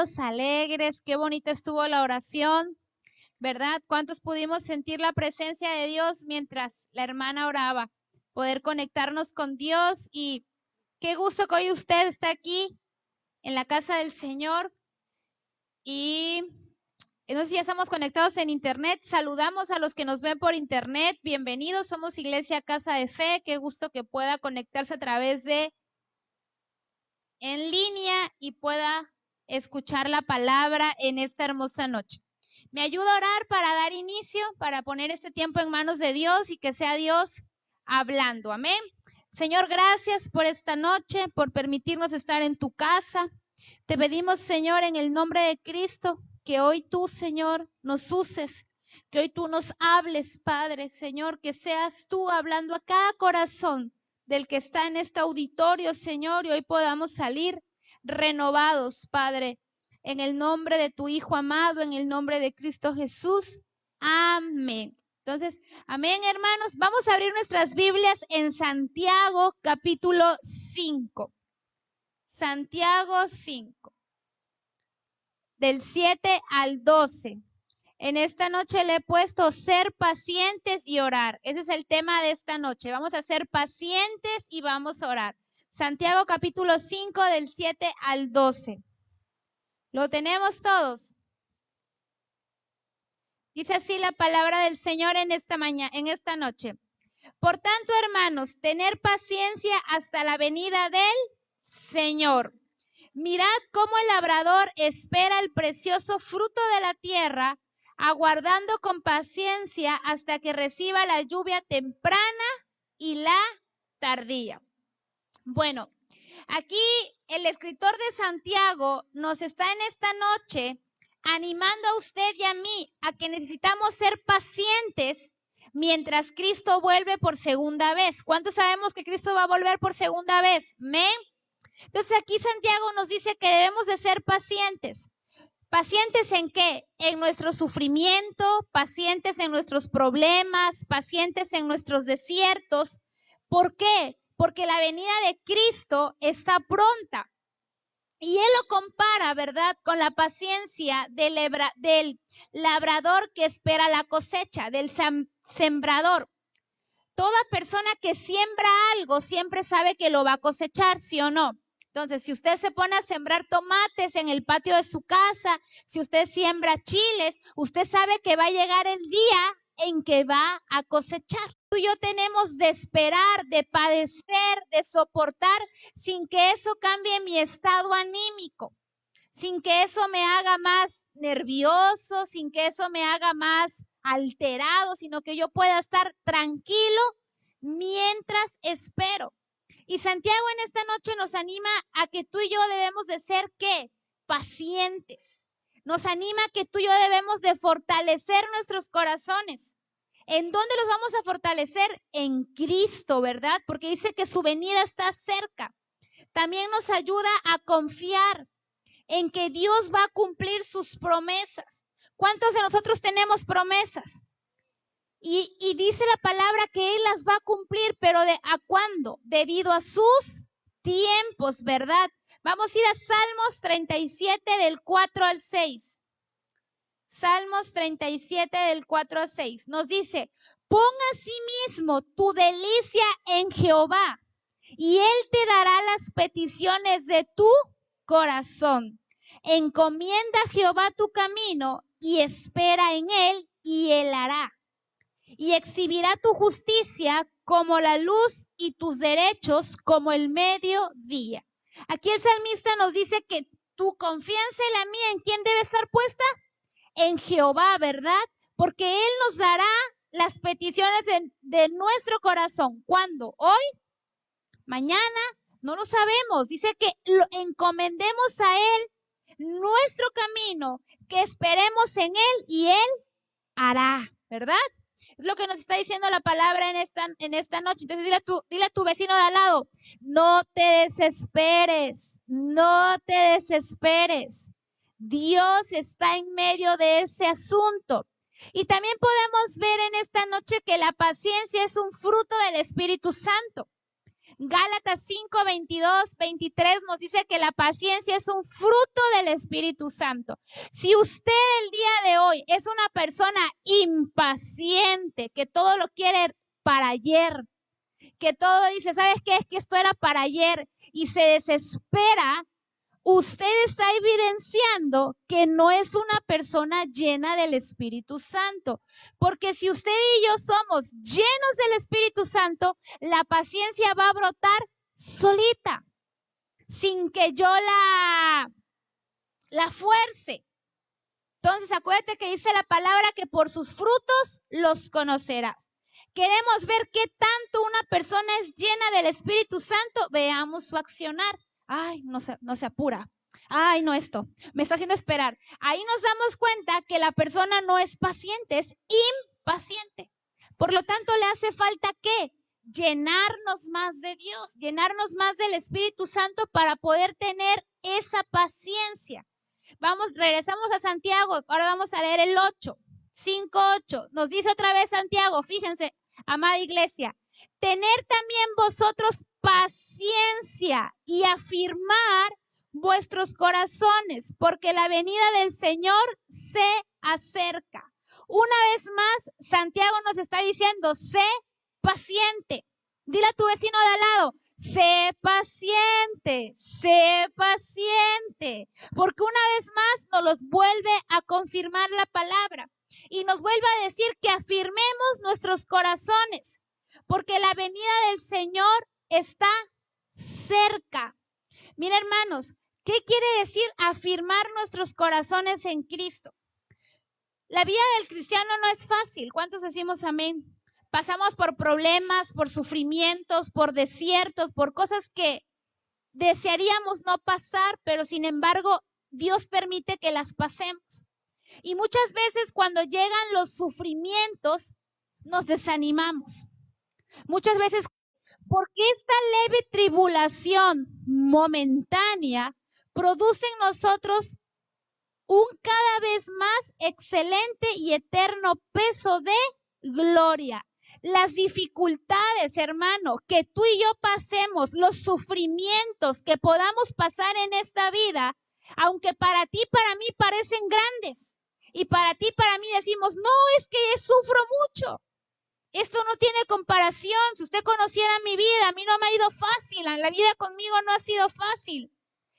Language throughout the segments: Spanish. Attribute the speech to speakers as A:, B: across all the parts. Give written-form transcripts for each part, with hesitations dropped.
A: todos alegres. Qué bonita estuvo la oración, ¿verdad? ¿Cuántos pudimos sentir la presencia de Dios mientras la hermana oraba? Poder conectarnos con Dios, y qué gusto que hoy usted está aquí en la casa del Señor. Y no sé si ya estamos conectados en internet. Saludamos a los que nos ven por internet. Bienvenidos, somos Iglesia Casa de Fe. Qué gusto que pueda conectarse a través de en línea y pueda escuchar la palabra en esta hermosa noche. Me ayuda a orar para dar inicio, para poner este tiempo en manos de Dios y que sea Dios hablando. Amén. Señor, gracias por esta noche, por permitirnos estar en tu casa. Te pedimos, Señor, en el nombre de Cristo, que hoy tú, Señor, nos uses, que hoy tú nos hables, Padre, Señor, que seas tú hablando a cada corazón del que está en este auditorio, Señor, y hoy podamos salir renovados, Padre, en el nombre de tu Hijo amado, en el nombre de Cristo Jesús. Amén. Entonces, amén, hermanos. Vamos a abrir nuestras Biblias en Santiago, capítulo 5. Santiago 5, del 7 al 12. En esta noche le he puesto ser pacientes y orar. Ese es el tema de esta noche. Vamos a ser pacientes y vamos a orar. Santiago capítulo 5 del 7 al 12. ¿Lo tenemos todos? Dice así la palabra del Señor en esta noche. Por tanto, hermanos, tener paciencia hasta la venida del Señor. Mirad cómo el labrador espera el precioso fruto de la tierra, aguardando con paciencia hasta que reciba la lluvia temprana y la tardía. Bueno, aquí el escritor de Santiago nos está en esta noche animando a usted y a mí a que necesitamos ser pacientes mientras Cristo vuelve por segunda vez. ¿Cuántos sabemos que Cristo va a volver por segunda vez? ¿Amén? Entonces aquí Santiago nos dice que debemos de ser pacientes. ¿Pacientes en qué? En nuestro sufrimiento, pacientes en nuestros problemas, pacientes en nuestros desiertos. ¿Por qué? Porque la venida de Cristo está pronta. Y él lo compara, ¿verdad?, con la paciencia del labrador que espera la cosecha, del sembrador. Toda persona que siembra algo siempre sabe que lo va a cosechar, ¿sí o no? Entonces, si usted se pone a sembrar tomates en el patio de su casa, si usted siembra chiles, usted sabe que va a llegar el día en que va a cosechar. Tú y yo tenemos de esperar, de padecer, de soportar, sin que eso cambie mi estado anímico, sin que eso me haga más nervioso, sin que eso me haga más alterado, sino que yo pueda estar tranquilo mientras espero. Y Santiago en esta noche nos anima a que tú y yo debemos de ser, ¿qué? Pacientes. Nos anima a que tú y yo debemos de fortalecer nuestros corazones. ¿En dónde los vamos a fortalecer? En Cristo, ¿verdad? Porque dice que su venida está cerca. También nos ayuda a confiar en que Dios va a cumplir sus promesas. ¿Cuántos de nosotros tenemos promesas? Y dice la palabra que Él las va a cumplir, pero ¿a cuándo? Debido a sus tiempos, ¿verdad? Vamos a ir a Salmos 37 del 4 al 6. Salmos 37 del 4 al 6. Nos dice, pon asimismo tu delicia en Jehová, y Él te dará las peticiones de tu corazón. Encomienda a Jehová tu camino y espera en Él, y Él hará. Y exhibirá tu justicia como la luz y tus derechos como el mediodía. Aquí el salmista nos dice que tu confianza y la mía, ¿en quién debe estar puesta? En Jehová, ¿verdad? Porque Él nos dará las peticiones de nuestro corazón. ¿Cuándo? ¿Hoy? ¿Mañana? No lo sabemos. Dice que lo encomendemos a Él nuestro camino, que esperemos en Él y Él hará, ¿verdad? Es lo que nos está diciendo la palabra en esta noche. Entonces dile a tu vecino de al lado, no te desesperes, no te desesperes. Dios está en medio de ese asunto. Y también podemos ver en esta noche que la paciencia es un fruto del Espíritu Santo. Gálatas 5, 22, 23 nos dice que la paciencia es un fruto del Espíritu Santo. Si usted el día de hoy es una persona impaciente, que todo lo quiere para ayer, que todo dice, ¿sabes qué? Es que esto era para ayer y se desespera, usted está evidenciando que no es una persona llena del Espíritu Santo. Porque si usted y yo somos llenos del Espíritu Santo, la paciencia va a brotar solita, sin que yo la fuerce. Entonces, acuérdate que dice la palabra que por sus frutos los conocerás. Queremos ver qué tanto una persona es llena del Espíritu Santo. Veamos su accionar. Ay, no se apura. Ay, no, esto me está haciendo esperar. Ahí nos damos cuenta que la persona no es paciente, es impaciente. Por lo tanto, le hace falta ¿qué? Llenarnos más de Dios, llenarnos más del Espíritu Santo para poder tener esa paciencia. Regresamos a Santiago, ahora vamos a leer el 8, 5:8. Nos dice otra vez Santiago, fíjense, amada iglesia, tener también vosotros paciencia y afirmar vuestros corazones, porque la venida del Señor se acerca. Una vez más, Santiago nos está diciendo, sé paciente. Dile a tu vecino de al lado, sé paciente, porque una vez más nos los vuelve a confirmar la palabra y nos vuelve a decir que afirmemos nuestros corazones, porque la venida del Señor está cerca. Mira, hermanos, ¿qué quiere decir afirmar nuestros corazones en Cristo? La vida del cristiano no es fácil. ¿Cuántos decimos amén? Pasamos por problemas, por sufrimientos, por desiertos, por cosas que desearíamos no pasar, pero sin embargo, Dios permite que las pasemos. Y muchas veces cuando llegan los sufrimientos, nos desanimamos. Muchas veces, porque esta leve tribulación momentánea produce en nosotros un cada vez más excelente y eterno peso de gloria. Las dificultades, hermano, que tú y yo pasemos, los sufrimientos que podamos pasar en esta vida, aunque para ti, para mí parecen grandes, y para ti, para mí decimos, no, es que sufro mucho. Esto no tiene comparación. Si usted conociera mi vida, a mí no me ha ido fácil, la vida conmigo no ha sido fácil.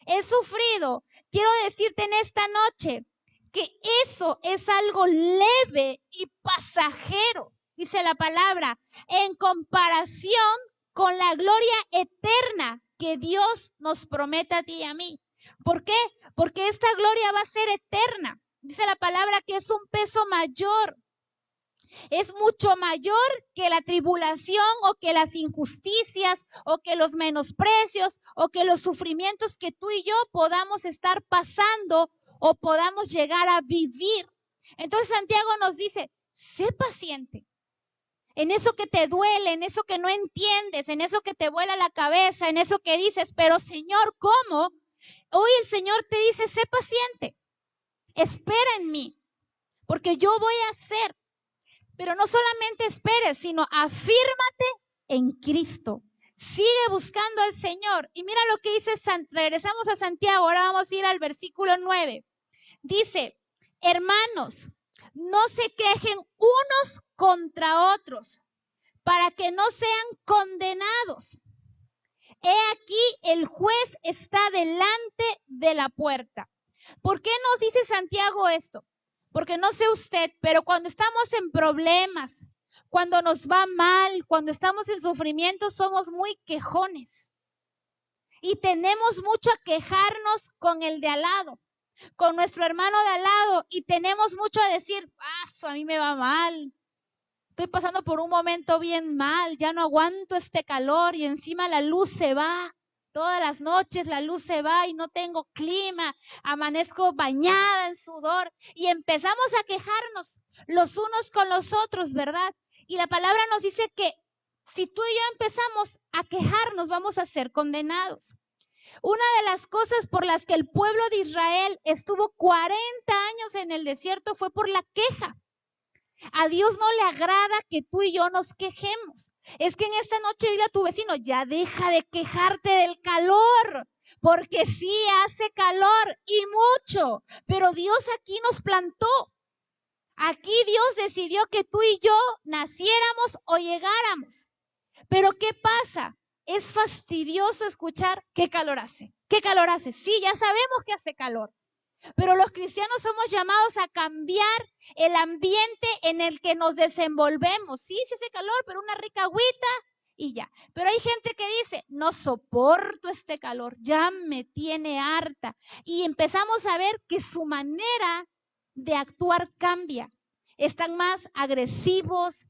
A: He sufrido. Quiero decirte en esta noche que eso es algo leve y pasajero, dice la palabra, en comparación con la gloria eterna que Dios nos promete a ti y a mí. ¿Por qué? Porque esta gloria va a ser eterna. Dice la palabra que es un peso mayor. Es mucho mayor que la tribulación o que las injusticias o que los menosprecios o que los sufrimientos que tú y yo podamos estar pasando o podamos llegar a vivir. Entonces Santiago nos dice, sé paciente en eso que te duele, en eso que no entiendes, en eso que te vuela la cabeza, en eso que dices, pero Señor, ¿cómo? Hoy el Señor te dice, sé paciente, espera en mí, porque yo voy a hacer. Pero no solamente esperes, sino afírmate en Cristo. Sigue buscando al Señor. Y mira lo que dice, regresamos a Santiago, ahora vamos a ir al versículo 9. Dice, hermanos, no se quejen unos contra otros, para que no sean condenados. He aquí, el juez está delante de la puerta. ¿Por qué nos dice Santiago esto? Porque no sé usted, pero cuando estamos en problemas, cuando nos va mal, cuando estamos en sufrimiento, somos muy quejones. Y tenemos mucho a quejarnos con el de al lado, con nuestro hermano de al lado. Y tenemos mucho a decir, a mí me va mal. Estoy pasando por un momento bien mal, ya no aguanto este calor y encima la luz se va. Todas las noches la luz se va y no tengo clima, amanezco bañada en sudor y empezamos a quejarnos los unos con los otros, ¿verdad? Y la palabra nos dice que si tú y yo empezamos a quejarnos, vamos a ser condenados. Una de las cosas por las que el pueblo de Israel estuvo 40 años en el desierto fue por la queja. A Dios no le agrada que tú y yo nos quejemos. Es que en esta noche dile a tu vecino, ya deja de quejarte del calor, porque sí hace calor y mucho, pero Dios aquí nos plantó. Aquí Dios decidió que tú y yo naciéramos o llegáramos. Pero ¿qué pasa? Es fastidioso escuchar qué calor hace. ¿Qué calor hace? Sí, ya sabemos que hace calor. Pero los cristianos somos llamados a cambiar el ambiente en el que nos desenvolvemos. Sí, sí hace calor, pero una rica agüita y ya. Pero hay gente que dice, no soporto este calor, ya me tiene harta. Y empezamos a ver que su manera de actuar cambia. Están más agresivos,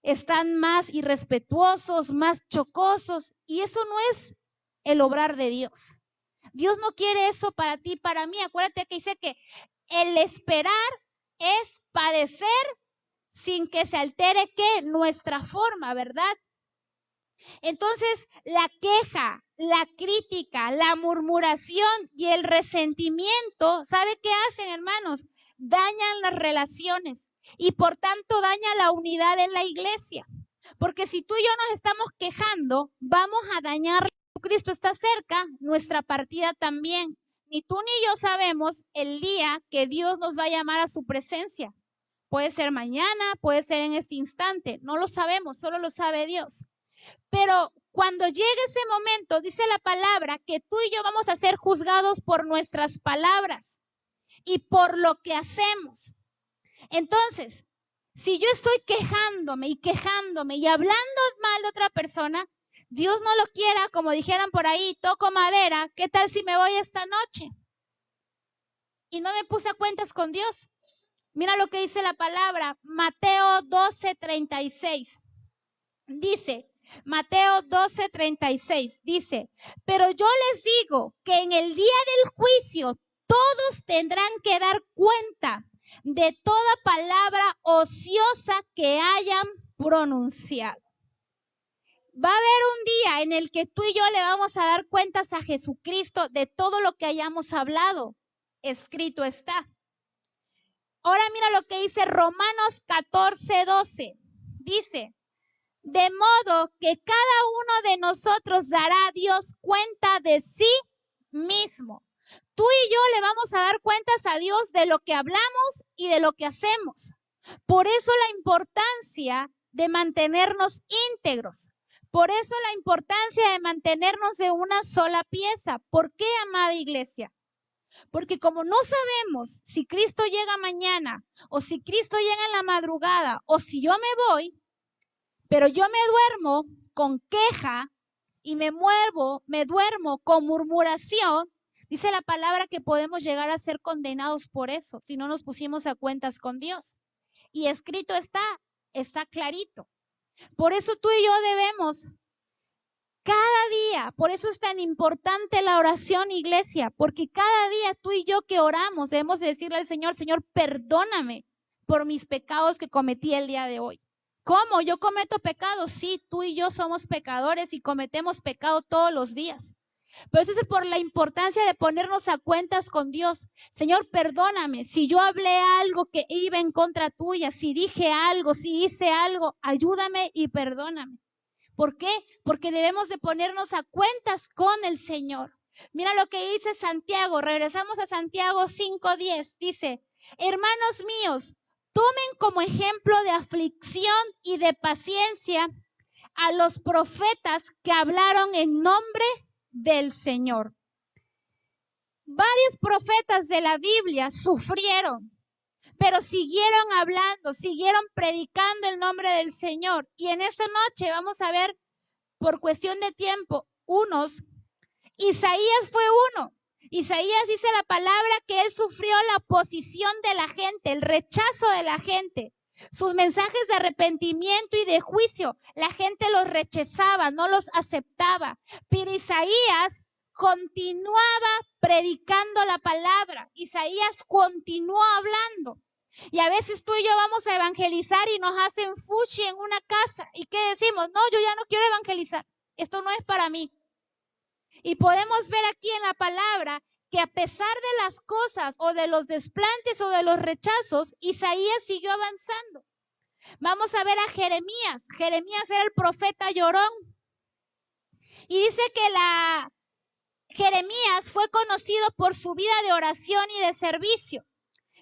A: están más irrespetuosos, más chocosos. Y eso no es el obrar de Dios. Dios no quiere eso para ti, para mí. Acuérdate que dice que el esperar es padecer sin que se altere ¿qué? Nuestra forma, ¿verdad? Entonces, la queja, la crítica, la murmuración y el resentimiento, ¿sabe qué hacen, hermanos? Dañan las relaciones y por tanto daña la unidad en la iglesia. Porque si tú y yo nos estamos quejando, vamos a dañar. Cristo está cerca, nuestra partida también. Ni tú ni yo sabemos el día que Dios nos va a llamar a su presencia. Puede ser mañana, puede ser en este instante, no lo sabemos, solo lo sabe Dios. Pero cuando llegue ese momento, dice la palabra que tú y yo vamos a ser juzgados por nuestras palabras y por lo que hacemos. Entonces, si yo estoy quejándome y hablando mal de otra persona, Dios no lo quiera, como dijeran por ahí, toco madera, ¿qué tal si me voy esta noche? Y no me puse a cuentas con Dios. Mira lo que dice la palabra, Mateo 12:36. Dice, Mateo 12:36, dice, pero yo les digo que en el día del juicio todos tendrán que dar cuenta de toda palabra ociosa que hayan pronunciado. Va a haber un día en el que tú y yo le vamos a dar cuentas a Jesucristo de todo lo que hayamos hablado. Escrito está. Ahora mira lo que dice Romanos 14:12. Dice, de modo que cada uno de nosotros dará a Dios cuenta de sí mismo. Tú y yo le vamos a dar cuentas a Dios de lo que hablamos y de lo que hacemos. Por eso la importancia de mantenernos íntegros. Por eso la importancia de mantenernos de una sola pieza. ¿Por qué, amada iglesia? Porque como no sabemos si Cristo llega mañana o si Cristo llega en la madrugada o si yo me voy, pero yo me duermo con queja y me duermo con murmuración, dice la palabra que podemos llegar a ser condenados por eso, si no nos pusimos a cuentas con Dios. Y escrito está clarito. Por eso tú y yo debemos cada día, por eso es tan importante la oración, iglesia, porque cada día tú y yo que oramos debemos decirle al Señor, Señor, perdóname por mis pecados que cometí el día de hoy. ¿Cómo? ¿Yo cometo pecados? Sí, tú y yo somos pecadores y cometemos pecado todos los días. Pero eso es por la importancia de ponernos a cuentas con Dios. Señor, perdóname si yo hablé algo que iba en contra tuya, si dije algo, si hice algo, ayúdame y perdóname. ¿Por qué? Porque debemos de ponernos a cuentas con el Señor. Mira lo que dice Santiago, regresamos a Santiago 5:10, dice, hermanos míos, tomen como ejemplo de aflicción y de paciencia a los profetas que hablaron en nombre del Señor. Varios profetas de la Biblia sufrieron, pero siguieron hablando, siguieron predicando el nombre del Señor. Y en esta noche vamos a ver, por cuestión de tiempo, unos. Isaías fue uno. Isaías dice la palabra que él sufrió la oposición de la gente, el rechazo de la gente. Sus mensajes de arrepentimiento y de juicio, la gente los rechazaba, no los aceptaba. Pero Isaías continuaba predicando la palabra. Isaías continuó hablando. Y a veces tú y yo vamos a evangelizar y nos hacen fuchi en una casa. ¿Y qué decimos? No, yo ya no quiero evangelizar. Esto no es para mí. Y podemos ver aquí en la palabra que a pesar de las cosas o de los desplantes o de los rechazos, Isaías siguió avanzando. Vamos a ver a Jeremías. Jeremías era el profeta llorón. Y dice que Jeremías fue conocido por su vida de oración y de servicio.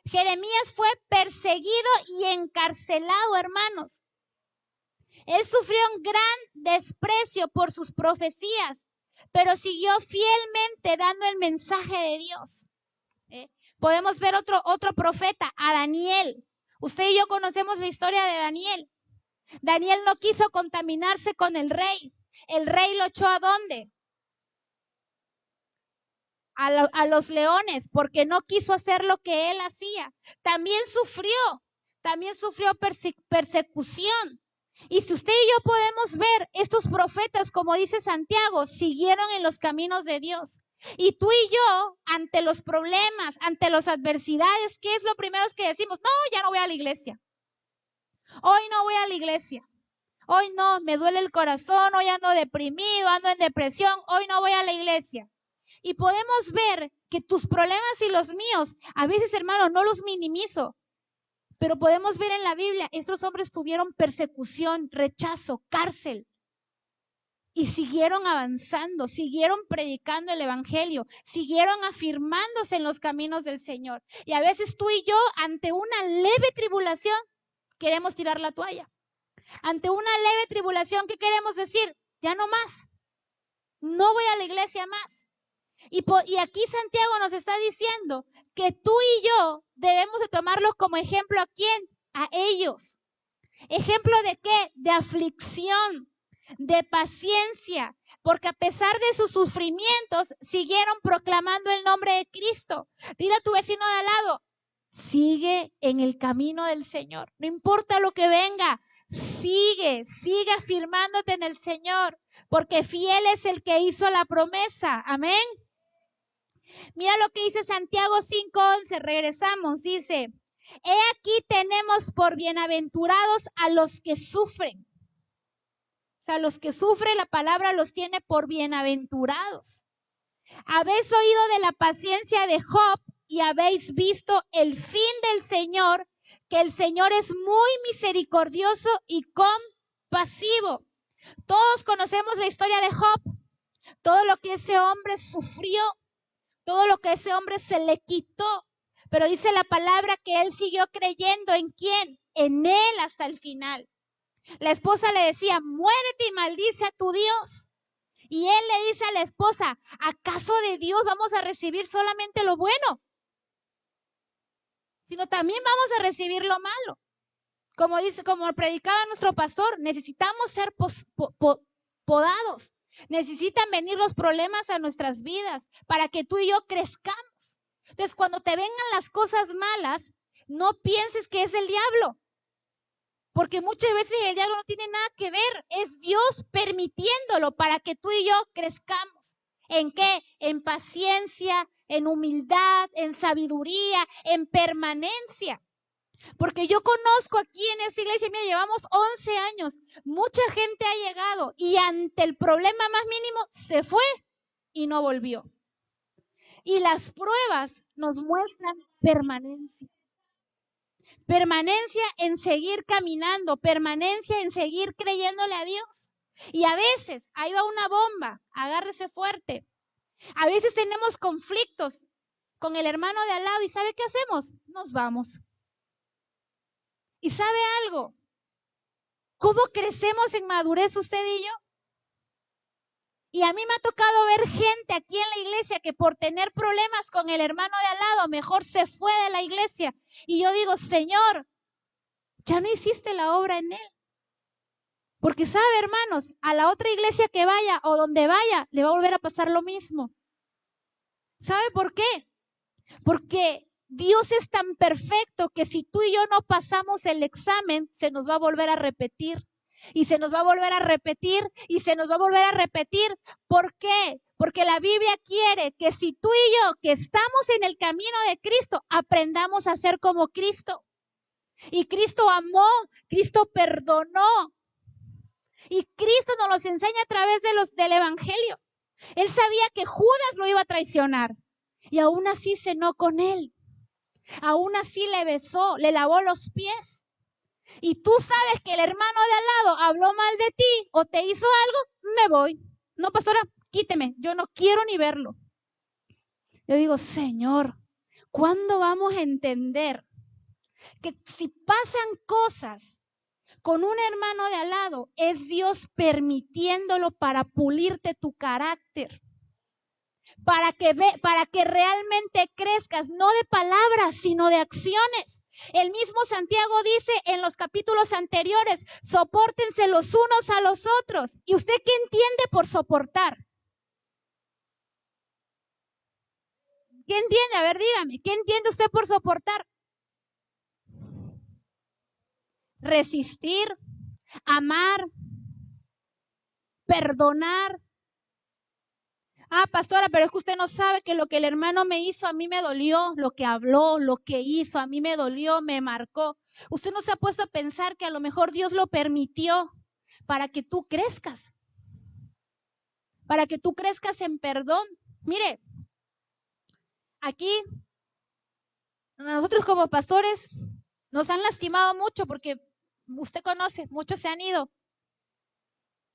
A: Jeremías fue perseguido y encarcelado, hermanos. Él sufrió un gran desprecio por sus profecías, pero siguió fielmente dando el mensaje de Dios. Podemos ver otro profeta, a Daniel. Usted y yo conocemos la historia de Daniel. Daniel no quiso contaminarse con el rey. El rey lo echó ¿a dónde? A los leones, porque no quiso hacer lo que él hacía. También sufrió persecución. Y si usted y yo podemos ver, estos profetas, como dice Santiago, siguieron en los caminos de Dios. Y tú y yo, ante los problemas, ante las adversidades, ¿qué es lo primero que decimos? No, ya no voy a la iglesia. Hoy no voy a la iglesia. Hoy no, me duele el corazón, hoy ando deprimido, ando en depresión, hoy no voy a la iglesia. Y podemos ver que tus problemas y los míos, a veces, hermano, no los minimizo, pero podemos ver en la Biblia, estos hombres tuvieron persecución, rechazo, cárcel. Y siguieron avanzando, siguieron predicando el evangelio, siguieron afirmándose en los caminos del Señor. Y a veces tú y yo, ante una leve tribulación, queremos tirar la toalla. Ante una leve tribulación, ¿qué queremos decir? Ya no más. No voy a la iglesia más. Y aquí Santiago nos está diciendo que tú y yo debemos de tomarlos como ejemplo. ¿A quién? A ellos. ¿Ejemplo de qué? De aflicción, de paciencia, porque a pesar de sus sufrimientos, siguieron proclamando el nombre de Cristo. Dile a tu vecino de al lado, sigue en el camino del Señor. No importa lo que venga, sigue afirmándote en el Señor, porque fiel es el que hizo la promesa. Amén. Mira lo que dice Santiago 5:11, regresamos, dice, he aquí tenemos por bienaventurados a los que sufren. O sea, los que sufren, la palabra los tiene por bienaventurados. Habéis oído de la paciencia de Job y habéis visto el fin del Señor, que el Señor es muy misericordioso y compasivo. Todos conocemos la historia de Job, todo lo que ese hombre sufrió, todo lo que ese hombre se le quitó, pero dice la palabra que él siguió creyendo ¿en quién? En él hasta el final. La esposa le decía, muérete y maldice a tu Dios. Y él le dice a la esposa, ¿acaso de Dios vamos a recibir solamente lo bueno? Sino también vamos a recibir lo malo. Como predicaba nuestro pastor, necesitamos ser podados. Necesitan venir los problemas a nuestras vidas para que tú y yo crezcamos. Entonces, cuando te vengan las cosas malas, no pienses que es el diablo. Porque muchas veces el diablo no tiene nada que ver. Es Dios permitiéndolo para que tú y yo crezcamos. ¿En qué? En paciencia, en humildad, en sabiduría, en permanencia. Porque yo conozco aquí en esta iglesia, mira, llevamos 11 años, mucha gente ha llegado y ante el problema más mínimo se fue y no volvió. Y las pruebas nos muestran permanencia. Permanencia en seguir caminando, permanencia en seguir creyéndole a Dios. Y a veces, ahí va una bomba, agárrese fuerte. A veces tenemos conflictos con el hermano de al lado y ¿sabe qué hacemos? Nos vamos. ¿Y sabe algo? ¿Cómo crecemos en madurez usted y yo? Y a mí me ha tocado ver gente aquí en la iglesia que por tener problemas con el hermano de al lado, mejor se fue de la iglesia. Y yo digo, Señor, ya no hiciste la obra en él. Porque sabe, hermanos, a la otra iglesia que vaya o donde vaya, le va a volver a pasar lo mismo. ¿Sabe por qué? Porque Dios es tan perfecto que si tú y yo no pasamos el examen, se nos va a volver a repetir. Y se nos va a volver a repetir y se nos va a volver a repetir. ¿Por qué? Porque la Biblia quiere que si tú y yo, que estamos en el camino de Cristo, aprendamos a ser como Cristo. Y Cristo amó, Cristo perdonó. Y Cristo nos los enseña a través del Evangelio. Él sabía que Judas lo iba a traicionar. Y aún así cenó con él. Aún así le besó, le lavó los pies. y tú sabes que el hermano de al lado habló mal de ti o te hizo algo, me voy. No, pastora, quíteme, yo no quiero ni verlo. Yo digo, Señor, ¿cuándo vamos a entender que si pasan cosas con un hermano de al lado, es Dios permitiéndolo para pulirte tu carácter? Para que realmente crezcas, no de palabras, sino de acciones. El mismo Santiago dice en los capítulos anteriores, sopórtense los unos a los otros. ¿Y usted qué entiende por soportar? ¿Qué entiende? A ver, dígame, ¿qué entiende usted por soportar? Resistir, amar, perdonar. Ah, pastora, pero es que usted no sabe que lo que el hermano me hizo a mí me dolió, lo que habló, lo que hizo, a mí me dolió, me marcó. Usted no se ha puesto a pensar que a lo mejor Dios lo permitió para que tú crezcas en perdón. Mire, aquí nosotros como pastores nos han lastimado mucho porque usted conoce, muchos se han ido.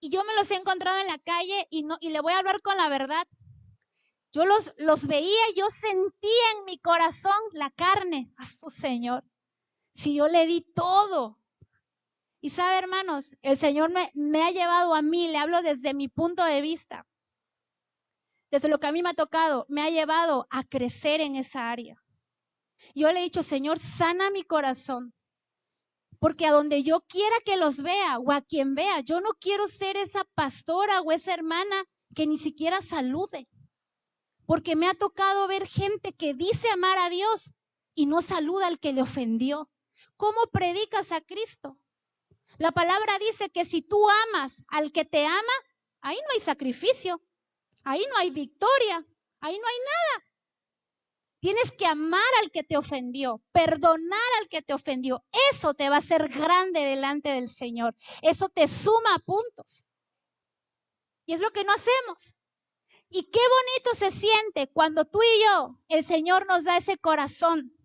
A: Y yo me los he encontrado en la calle y le voy a hablar con la verdad. Yo los veía, yo sentía en mi corazón la carne a su Señor. Si yo le di todo. Y sabe, hermanos, el Señor me ha llevado a mí, le hablo desde mi punto de vista, desde lo que a mí me ha tocado, me ha llevado a crecer en esa área. Yo le he dicho, Señor, sana mi corazón. Porque a donde yo quiera que los vea o a quien vea, yo no quiero ser esa pastora o esa hermana que ni siquiera salude. Porque me ha tocado ver gente que dice amar a Dios y no saluda al que le ofendió. ¿Cómo predicas a Cristo? La palabra dice que si tú amas al que te ama, ahí no hay sacrificio, ahí no hay victoria, ahí no hay nada. Tienes que amar al que te ofendió, perdonar al que te ofendió. Eso te va a hacer grande delante del Señor. Eso te suma puntos. Y es lo que no hacemos. Y qué bonito se siente cuando tú y yo, el Señor nos da ese corazón.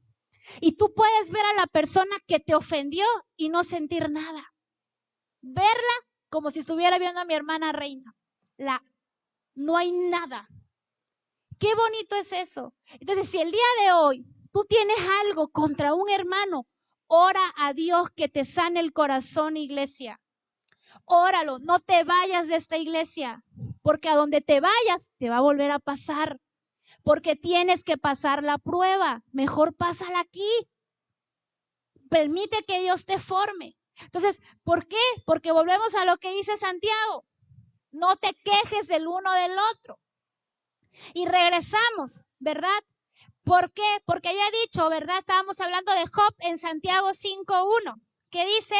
A: Y tú puedes ver a la persona que te ofendió y no sentir nada. Verla como si estuviera viendo a mi hermana Reina. No hay nada. Qué bonito es eso. Entonces, si el día de hoy tú tienes algo contra un hermano, ora a Dios que te sane el corazón, iglesia. Óralo, no te vayas de esta iglesia, porque a donde te vayas te va a volver a pasar, porque tienes que pasar la prueba. Mejor pásala aquí. Permite que Dios te forme. Entonces, ¿por qué? Porque volvemos a lo que dice Santiago. No te quejes del uno del otro. Y regresamos, ¿verdad? ¿Por qué? Porque había dicho, ¿verdad? Estábamos hablando de Job en Santiago 5:1, que dice,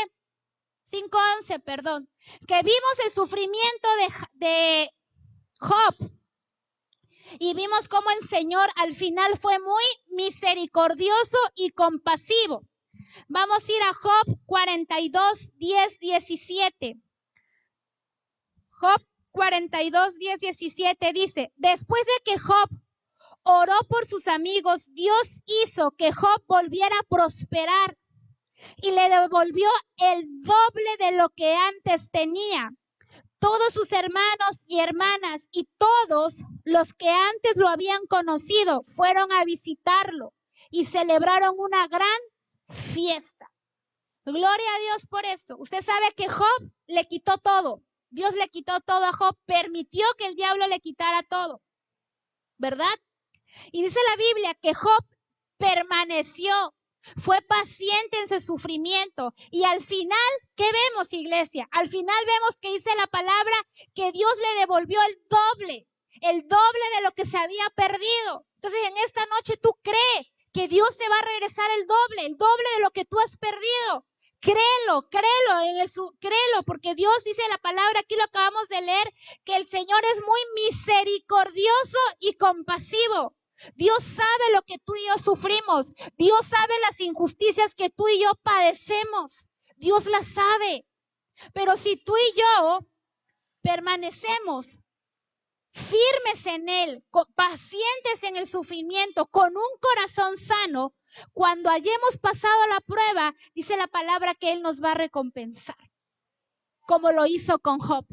A: 5:11, perdón, que vimos el sufrimiento de Job y vimos cómo el Señor al final fue muy misericordioso y compasivo. Vamos a ir a Job 42, 10, 17. Job 42, 10, 17 dice, después de que Job oró por sus amigos, Dios hizo que Job volviera a prosperar y le devolvió el doble de lo que antes tenía. Todos sus hermanos y hermanas y todos los que antes lo habían conocido fueron a visitarlo y celebraron una gran fiesta. Gloria a Dios por esto. Usted sabe que Job le quitó todo. Dios le quitó todo a Job, permitió que el diablo le quitara todo, ¿verdad? Y dice la Biblia que Job permaneció, fue paciente en su sufrimiento. Y al final, ¿qué vemos, iglesia? Al final vemos que dice la palabra que Dios le devolvió el doble de lo que se había perdido. Entonces, en esta noche tú crees que Dios te va a regresar el doble de lo que tú has perdido. Créelo, créelo, porque Dios dice la palabra, aquí lo acabamos de leer, que el Señor es muy misericordioso y compasivo. Dios sabe lo que tú y yo sufrimos. Dios sabe las injusticias que tú y yo padecemos. Dios las sabe. Pero si tú y yo permanecemos firmes en Él, pacientes en el sufrimiento, con un corazón sano, Cuando hayamos pasado la prueba, dice la palabra que Él nos va a recompensar, como lo hizo con Job.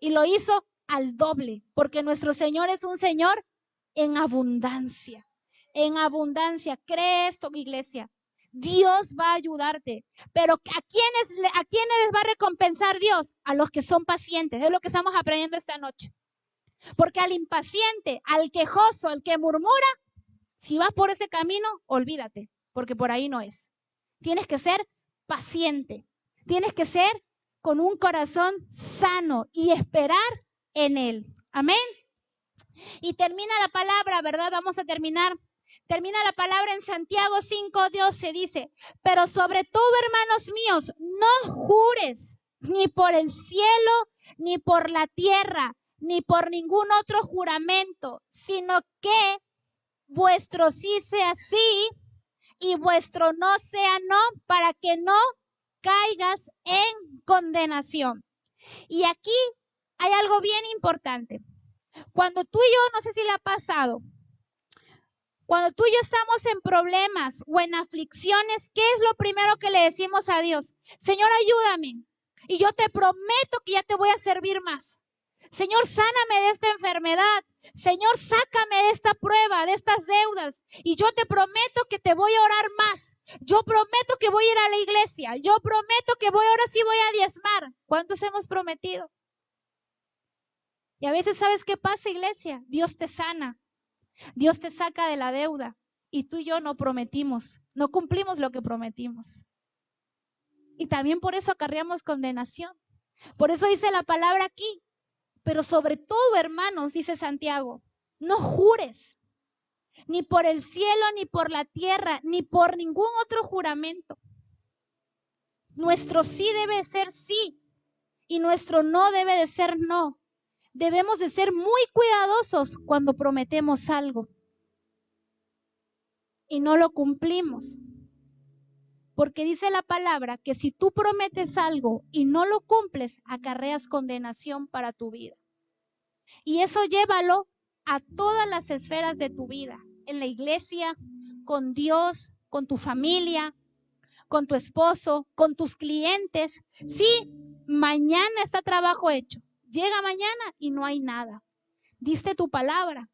A: Y lo hizo al doble, porque nuestro Señor es un Señor en abundancia. En abundancia. Cree esto, iglesia. Dios va a ayudarte. Pero ¿a quiénes les va a recompensar Dios? A los que son pacientes. Es lo que estamos aprendiendo esta noche. Porque al impaciente, al quejoso, al que murmura, si vas por ese camino, olvídate, porque por ahí no es. Tienes que ser paciente. Tienes que ser con un corazón sano y esperar en Él. Amén. Y termina la palabra, ¿verdad? Vamos a terminar. Termina la palabra en Santiago 5:12, dice: pero sobre todo, hermanos míos, no jures ni por el cielo, ni por la tierra, ni por ningún otro juramento, sino que vuestro sí sea sí y vuestro no sea no, para que no caigas en condenación. Y aquí hay algo bien importante. Cuando tú y yo, no sé si le ha pasado, cuando tú y yo estamos en problemas o en aflicciones, ¿qué es lo primero que le decimos a Dios? Señor, ayúdame. Y yo te prometo que ya te voy a servir más. Señor, sáname de esta enfermedad. Señor, sácame de esta prueba, de estas deudas. Y yo te prometo que te voy a orar más. Yo prometo que voy a ir a la iglesia. Yo prometo que ahora sí voy a diezmar. ¿Cuántos hemos prometido? Y a veces, ¿sabes qué pasa, iglesia? Dios te sana. Dios te saca de la deuda. Y tú y yo no prometimos. No cumplimos lo que prometimos. Y también por eso acarreamos condenación. Por eso dice la palabra aquí. Pero sobre todo, hermanos, dice Santiago, no jures, ni por el cielo, ni por la tierra, ni por ningún otro juramento. Nuestro sí debe ser sí, y nuestro no debe de ser no. Debemos de ser muy cuidadosos cuando prometemos algo y no lo cumplimos. Porque dice la palabra que si tú prometes algo y no lo cumples, acarreas condenación para tu vida. Y eso llévalo a todas las esferas de tu vida, en la iglesia, con Dios, con tu familia, con tu esposo, con tus clientes. Sí, mañana está trabajo hecho. Llega mañana y no hay nada. Diste tu palabra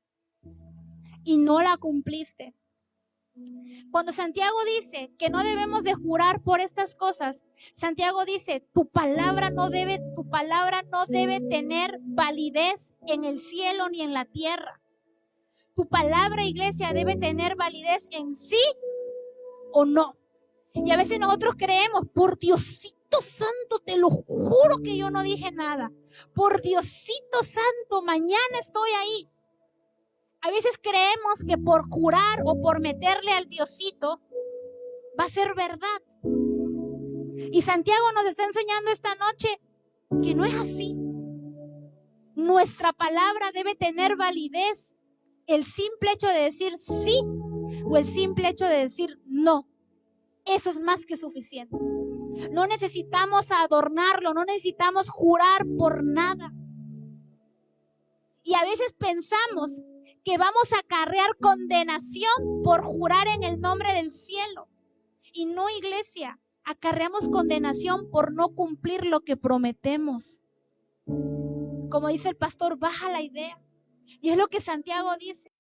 A: y no la cumpliste. Cuando Santiago dice que no debemos de jurar por estas cosas, Santiago dice, tu palabra no debe tener validez en el cielo ni en la tierra. Tu palabra, iglesia, debe tener validez en sí o no. Y a veces nosotros creemos, por Diosito Santo, te lo juro que yo no dije nada. Por Diosito Santo, mañana estoy ahí. A veces creemos que por jurar o por meterle al Diosito va a ser verdad. Y Santiago nos está enseñando esta noche que no es así. Nuestra palabra debe tener validez. El simple hecho de decir sí o el simple hecho de decir no. Eso es más que suficiente. No necesitamos adornarlo, no necesitamos jurar por nada. Y a veces pensamos que vamos a acarrear condenación por jurar en el nombre del cielo. Y no, iglesia, acarreamos condenación por no cumplir lo que prometemos. Como dice el pastor, baja la idea. Y es lo que Santiago dice.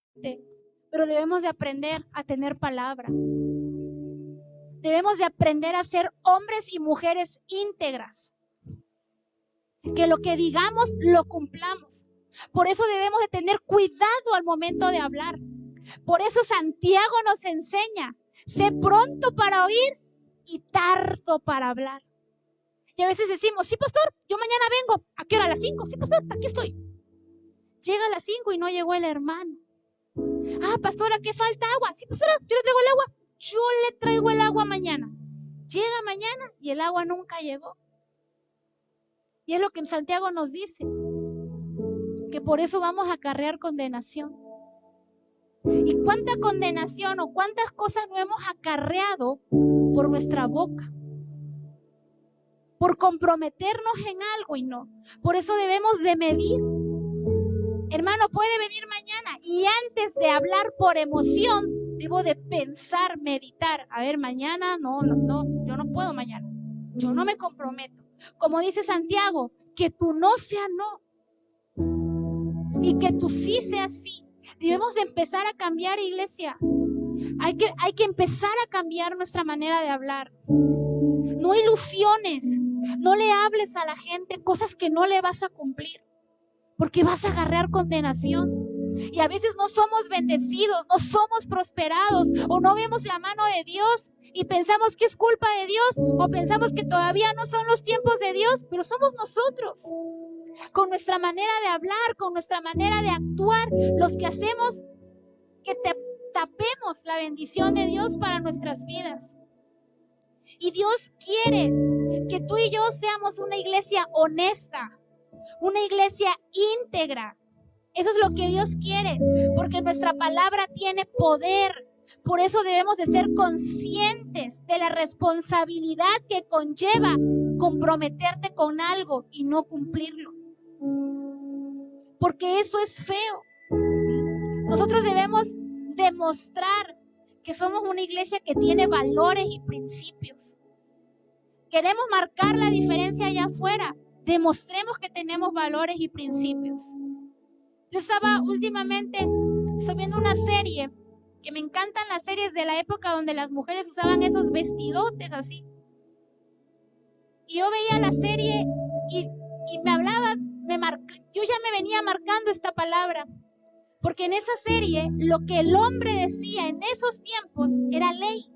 A: Pero debemos de aprender a tener palabra. Debemos de aprender a ser hombres y mujeres íntegras. Que lo que digamos, lo cumplamos. Por eso debemos de tener cuidado al momento de hablar. Por eso Santiago nos enseña, sé pronto para oír y tardo para hablar. Y a veces decimos, sí, pastor, yo mañana vengo. ¿A qué hora? ¿A las 5? Sí, pastor, aquí estoy. Llega a las 5 y no llegó el hermano. Ah, pastora, ¿qué falta agua? Sí, pastora, yo le traigo el agua. Yo le traigo el agua mañana. Llega mañana y el agua nunca llegó. Y es lo que Santiago nos dice, que por eso vamos a acarrear condenación. ¿Y cuánta condenación o cuántas cosas no hemos acarreado por nuestra boca? Por comprometernos en algo y no. Por eso debemos de medir. Hermano, puede venir mañana y antes de hablar por emoción, Debo de pensar, meditar. A ver, mañana, no, yo no puedo mañana. Yo no me comprometo. Como dice Santiago, que tu no sea no y que tu sí sea sí. Debemos de empezar a cambiar, iglesia. Hay que empezar a cambiar nuestra manera de hablar. No ilusiones. No le hables a la gente cosas que no le vas a cumplir, porque vas a agarrar condenación. Y a veces no somos bendecidos, no somos prosperados, o no vemos la mano de Dios y pensamos que es culpa de Dios, o pensamos que todavía no son los tiempos de Dios, pero somos nosotros, con nuestra manera de hablar, con nuestra manera de actuar, los que hacemos que tapemos la bendición de Dios para nuestras vidas. Y Dios quiere que tú y yo seamos una iglesia honesta, una iglesia íntegra. Eso es lo que Dios quiere, porque nuestra palabra tiene poder. Por eso debemos de ser conscientes de la responsabilidad que conlleva comprometerte con algo y no cumplirlo. Porque eso es feo. Nosotros debemos demostrar que somos una iglesia que tiene valores y principios. Queremos marcar la diferencia allá afuera. Demostremos que tenemos valores y principios. Yo estaba últimamente viendo una serie, que me encantan las series de la época donde las mujeres usaban esos vestidotes así. Y yo veía la serie y me hablaba, yo ya me venía marcando esta palabra. Porque en esa serie lo que el hombre decía en esos tiempos era ley.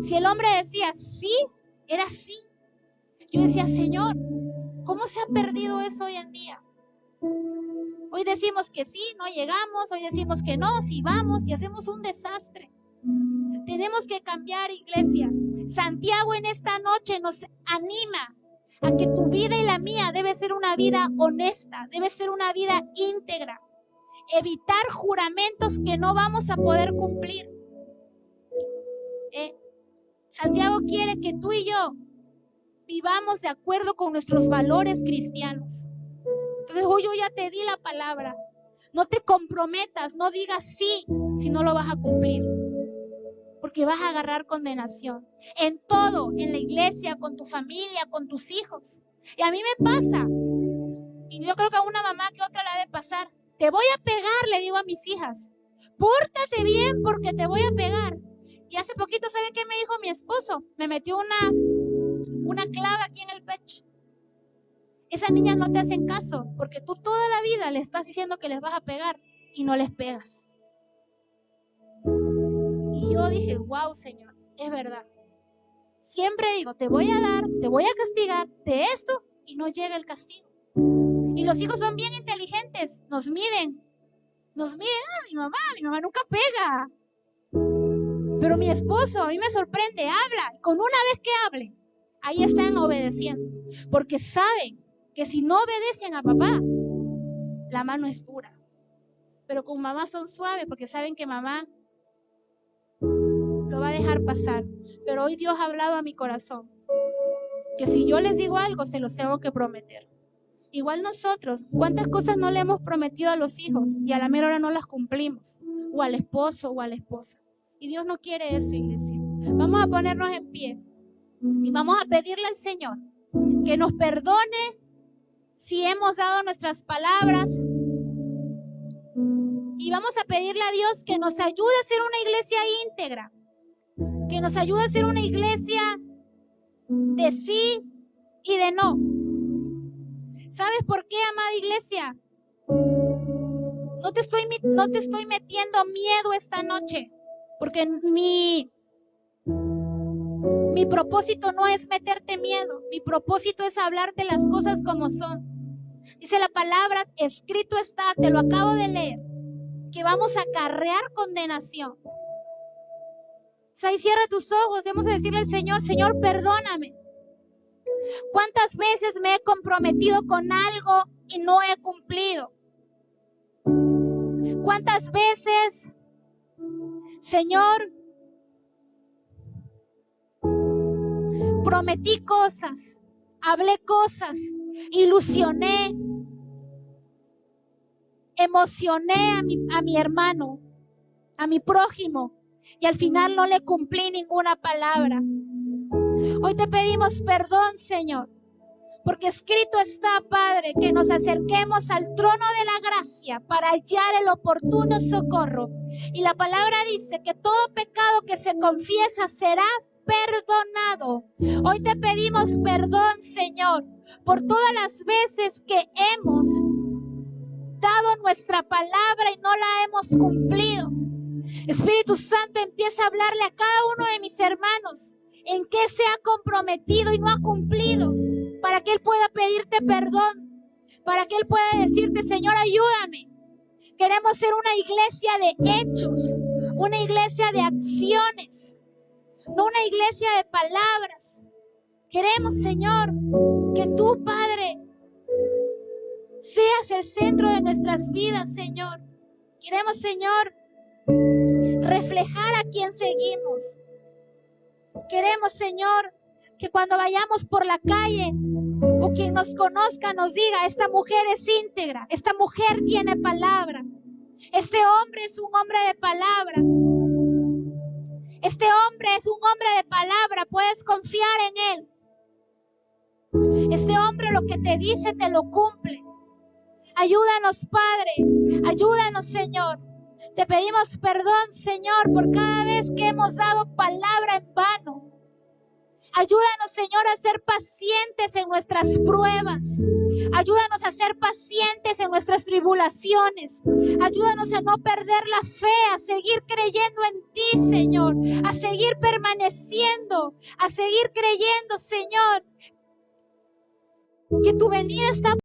A: Si el hombre decía sí, era sí. Yo decía, Señor, ¿cómo se ha perdido eso hoy en día? Hoy decimos que sí, no llegamos. Hoy decimos que no, sí vamos, y hacemos un desastre. Tenemos que cambiar, iglesia. Santiago en esta noche nos anima a que tu vida y la mía debe ser una vida honesta, debe ser una vida íntegra. Evitar juramentos que no vamos a poder cumplir. Santiago quiere que tú y yo vivamos de acuerdo con nuestros valores cristianos. Entonces hoy yo ya te di la palabra. No te comprometas, no digas sí si no lo vas a cumplir, porque vas a agarrar condenación. En todo, en la iglesia, con tu familia, con tus hijos. Y a mí me pasa, y yo creo que a una mamá que otra la ha de pasar. Te voy a pegar, le digo a mis hijas. Pórtate bien porque te voy a pegar. Y hace poquito, ¿saben qué me dijo mi esposo? Me metió una clava aquí en el pecho. Esas niñas no te hacen caso porque tú toda la vida le estás diciendo que les vas a pegar y no les pegas. Y yo dije, wow, Señor, es verdad. Siempre digo, te voy a dar, te voy a castigar de esto, y no llega el castigo. Y los hijos son bien inteligentes, nos miden, mi mamá nunca pega. Pero mi esposo, a mí me sorprende, habla, y con una vez que hable, ahí están obedeciendo, porque saben que si no obedecen a papá, la mano es dura. Pero con mamá son suaves, porque saben que mamá lo va a dejar pasar. Pero hoy Dios ha hablado a mi corazón, que si yo les digo algo, se los tengo que prometer. Igual nosotros, ¿cuántas cosas no le hemos prometido a los hijos y a la mera hora no las cumplimos? O al esposo o a la esposa. Y Dios no quiere eso, iglesia. Vamos a ponernos en pie y vamos a pedirle al Señor que nos perdone si hemos dado nuestras palabras. Y vamos a pedirle a Dios que nos ayude a ser una iglesia íntegra, que nos ayude a ser una iglesia de sí y de no. ¿Sabes por qué, amada iglesia? No te estoy metiendo miedo esta noche, porque mi propósito no es meterte miedo. Mi propósito es hablarte las cosas como son. Dice la palabra, escrito está, te lo acabo de leer, que vamos a acarrear condenación. O sea, y cierra tus ojos, vamos a decirle al Señor, Señor, perdóname. ¿Cuántas veces me he comprometido con algo y no he cumplido? ¿Cuántas veces, Señor, prometí cosas, hablé cosas, ilusioné, emocioné a mi hermano, a mi prójimo y al final no le cumplí ninguna palabra. Hoy te pedimos perdón, Señor, porque escrito está, Padre, que nos acerquemos al trono de la gracia para hallar el oportuno socorro. Y la palabra dice que todo pecado que se confiesa será perdonado. Hoy te pedimos perdón, Señor, por todas las veces que hemos dado nuestra palabra y no la hemos cumplido. Espíritu Santo, empieza a hablarle a cada uno de mis hermanos en qué se ha comprometido y no ha cumplido, para que Él pueda pedirte perdón, para que Él pueda decirte: Señor, ayúdame. Queremos ser una iglesia de hechos, una iglesia de acciones, no una iglesia de palabras. Queremos, Señor, que tú, Padre, seas el centro de nuestras vidas, Señor. Queremos, Señor, reflejar a quien seguimos. Queremos, Señor, que cuando vayamos por la calle o quien nos conozca nos diga: esta mujer es íntegra, esta mujer tiene palabra, este hombre es un hombre de palabra, este hombre es un hombre de palabra, puedes confiar en él. Este hombre lo que te dice te lo cumple. Ayúdanos, Padre, ayúdanos, Señor. Te pedimos perdón, Señor, por cada vez que hemos dado palabra en vano. Ayúdanos, Señor, a ser pacientes en nuestras pruebas. Ayúdanos a ser pacientes en nuestras tribulaciones. Ayúdanos a no perder la fe, a seguir creyendo en ti, Señor. A seguir permaneciendo, a seguir creyendo, Señor, que tu venida está